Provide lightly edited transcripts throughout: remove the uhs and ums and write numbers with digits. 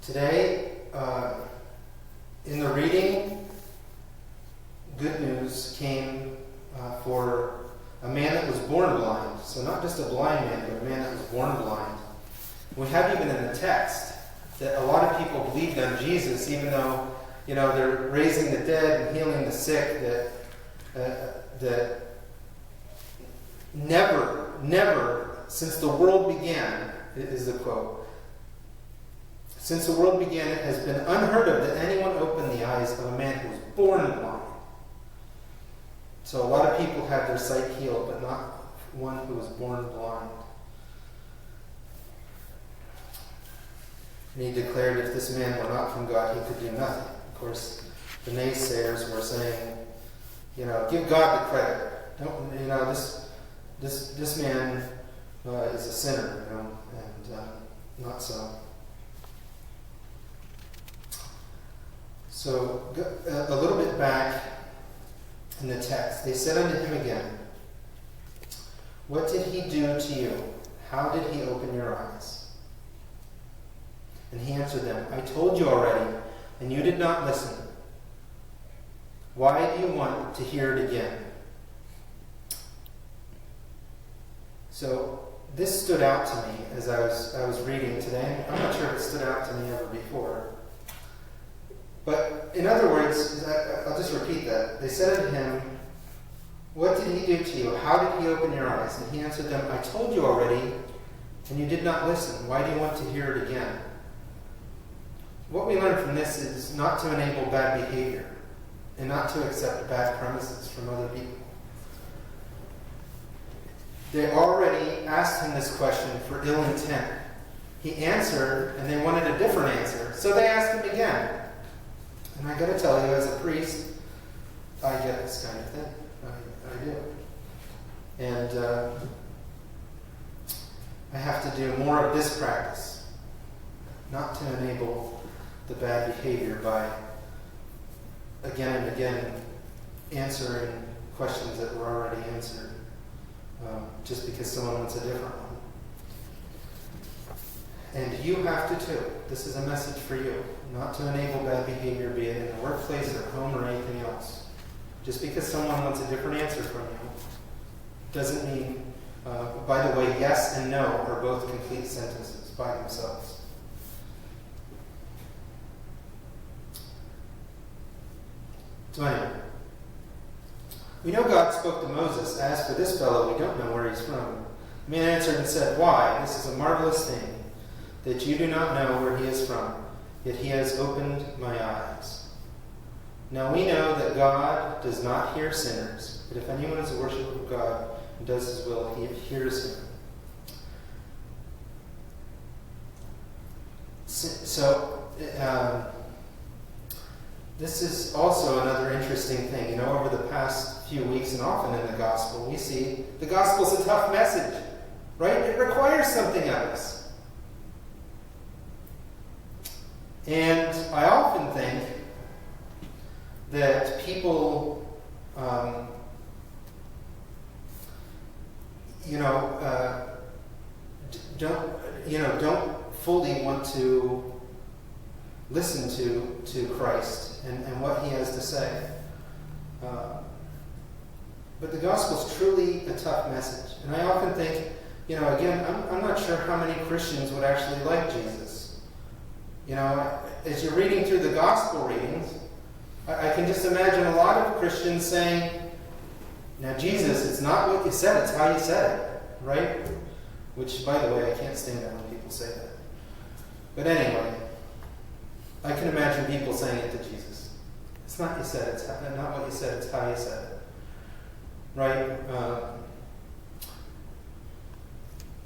Today, in the reading, good news came for a man that was born blind. So not just a blind man, but a man that was born blind. We have even in the text that a lot of people believed on Jesus, even though, they're raising the dead and healing the sick, that never, since the world began, is the quote, since the world began, it has been unheard of that anyone opened the eyes of a man who was born blind. So a lot of people had their sight healed, but not one who was born blind. And he declared if this man were not from God, he could do nothing. Of course, the naysayers were saying, give God the credit. Don't, this man is a sinner, and not so. So, a little bit back in the text, they said unto him again, what did he do to you? How did he open your eyes? And he answered them, I told you already, and you did not listen. Why do you want to hear it again? So, this stood out to me as I was reading today. I'm not sure if it stood out to me ever before. But in other words, I'll just repeat that. They said unto him, what did he do to you? How did he open your eyes? And he answered them, I told you already, and you did not listen. Why do you want to hear it again? What we learn from this is not to enable bad behavior and not to accept bad premises from other people. They already asked him this question for ill intent. He answered, and they wanted a different answer. So they asked him again. And I got to tell you, as a priest, I get this kind of thing. I do. And I have to do more of this practice, not to enable the bad behavior by again and again answering questions that were already answered, just because someone wants a different one. And you have to too. This is a message for you. Not to enable bad behavior, be it in the workplace or home or anything else. Just because someone wants a different answer from you doesn't mean, by the way, yes and no are both complete sentences by themselves. So anyway, we know God spoke to Moses. As for this fellow, we don't know where he's from. The man answered and said, why? This is a marvelous thing, that you do not know where he is from, yet he has opened my eyes. Now we know that God does not hear sinners, but if anyone is a worshiper of God and does his will, he hears him. So, this is also another interesting thing. Over the past few weeks and often in the gospel, we see the gospel's a tough message, right? It requires something of us. And I often think that people, don't fully want to listen to Christ and what he has to say. But the gospel is truly a tough message. And I often think, again, I'm not sure how many Christians would actually like Jesus. As you're reading through the gospel readings, I can just imagine a lot of Christians saying, now Jesus, it's not what you said, it's how you said it, right? Which, by the way, I can't stand it when people say that. But anyway, I can imagine people saying it to Jesus. It's not you said, it's not what you said, it's how you said it. Right?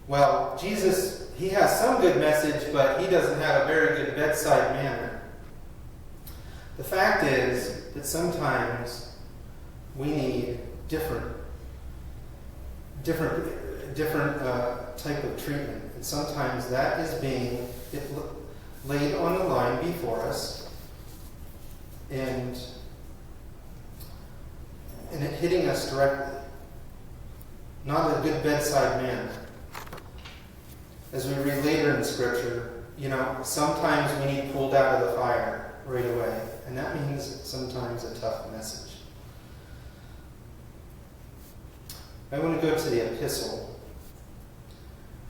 Well, Jesus, he has some good message, but he doesn't have a very good bedside manner. The fact is that sometimes we need different type of treatment. And sometimes that is being laid on the line before us and it hitting us directly. Not a good bedside manner. As we read later in Scripture, sometimes we need pulled out of the fire right away. And that means sometimes a tough message. I want to go to the epistle.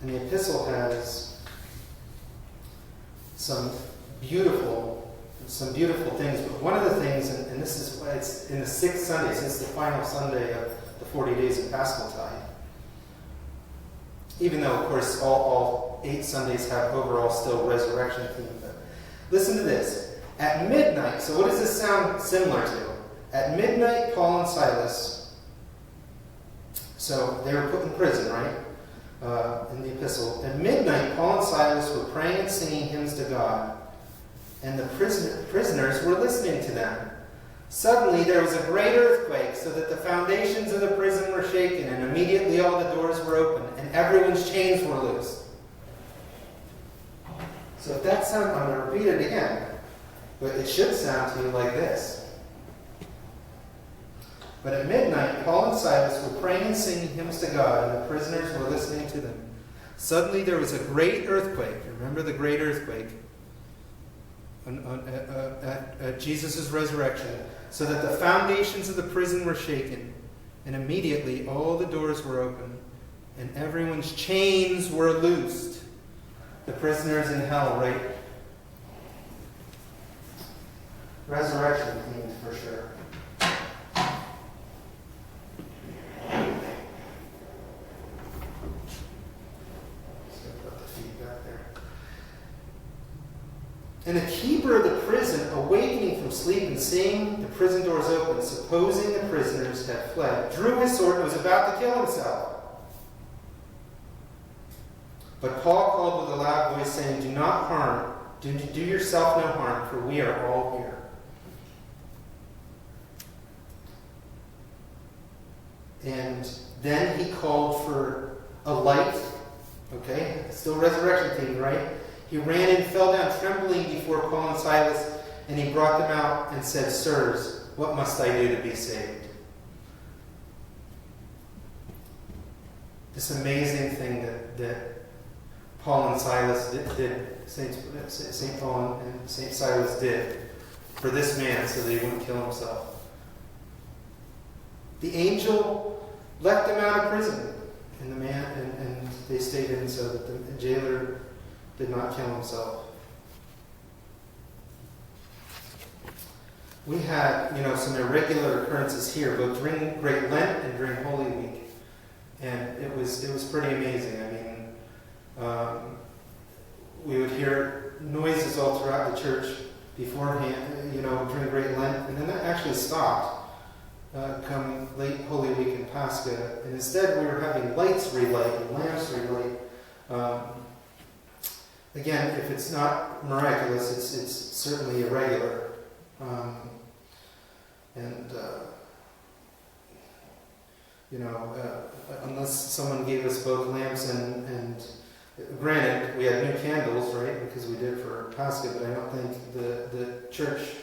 And the epistle has some beautiful things. But one of the things, and this is why it's in the 6th Sunday, so it's the final Sunday of the 40 days of Paschaltide. Even though, of course, all 8 Sundays have overall still resurrection theme. But listen to this. At midnight, so what does this sound similar to? At midnight, Paul and Silas, so they were put in prison, right? In the epistle. At midnight, Paul and Silas were praying and singing hymns to God, and the prisoners were listening to them. Suddenly there was a great earthquake, so that the foundations of the prison were shaken, and immediately all the doors were open, and everyone's chains were loosed. So if that sounds, I'm going to repeat it again, but it should sound to you like this. But at midnight, Paul and Silas were praying and singing hymns to God, and the prisoners were listening to them. Suddenly there was a great earthquake. Remember the great earthquake at Jesus' resurrection, so that the foundations of the prison were shaken, and immediately all the doors were open, and everyone's chains were loosed. The prisoners in hell, right? Resurrection themes for sure. And the keeper of the prison, awakening from sleep and seeing the prison doors open, supposing the prisoners had fled, drew his sword and was about to kill himself. But Paul called with a loud voice, saying, "Do not harm, do yourself no harm, for we are all here." And then he called for a light. Okay, still resurrection theme, right? He ran and fell down trembling before Paul and Silas, and he brought them out and said, "Sirs, what must I do to be saved?" This amazing thing that Paul and Silas did, St. Paul and St. Silas did for this man so that he wouldn't kill himself. The angel let them out of prison, and the man and they stayed in so that the jailer did not kill himself. We had, some irregular occurrences here, both during Great Lent and during Holy Week, and it was pretty amazing. I mean, we would hear noises all throughout the church beforehand, during Great Lent, and then that actually stopped come late Holy Week and Pascha, and instead we were having lights relight and lamps relight. Again, if it's not miraculous, it's certainly irregular. Unless someone gave us both lamps and granted, we had new candles, right, because we did for Pascha, but I don't think the church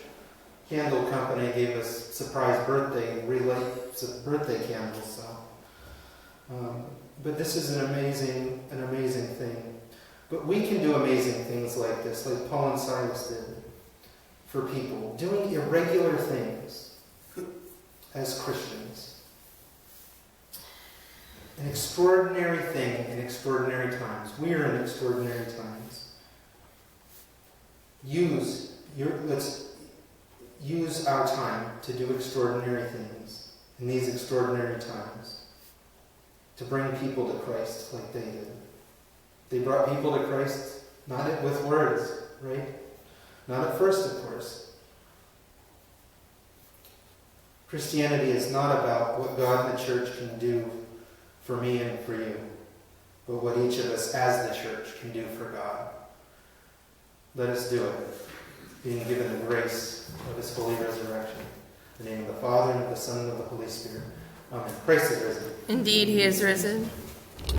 candle company gave us surprise birthday candles. So, but this is an amazing thing. But we can do amazing things like this, like Paul and Silas did for people, doing irregular things as Christians. An extraordinary thing in extraordinary times. We are in extraordinary times. Let's use our time to do extraordinary things in these extraordinary times, to bring people to Christ like they did. They brought people to Christ, not with words, right? Not at first, of course. Christianity is not about what God and the church can do for me and for you, but what each of us as the church can do for God. Let us do it, being given the grace of His holy resurrection. In the name of the Father, and of the Son, and of the Holy Spirit. Amen. Christ is risen. Indeed, He is risen.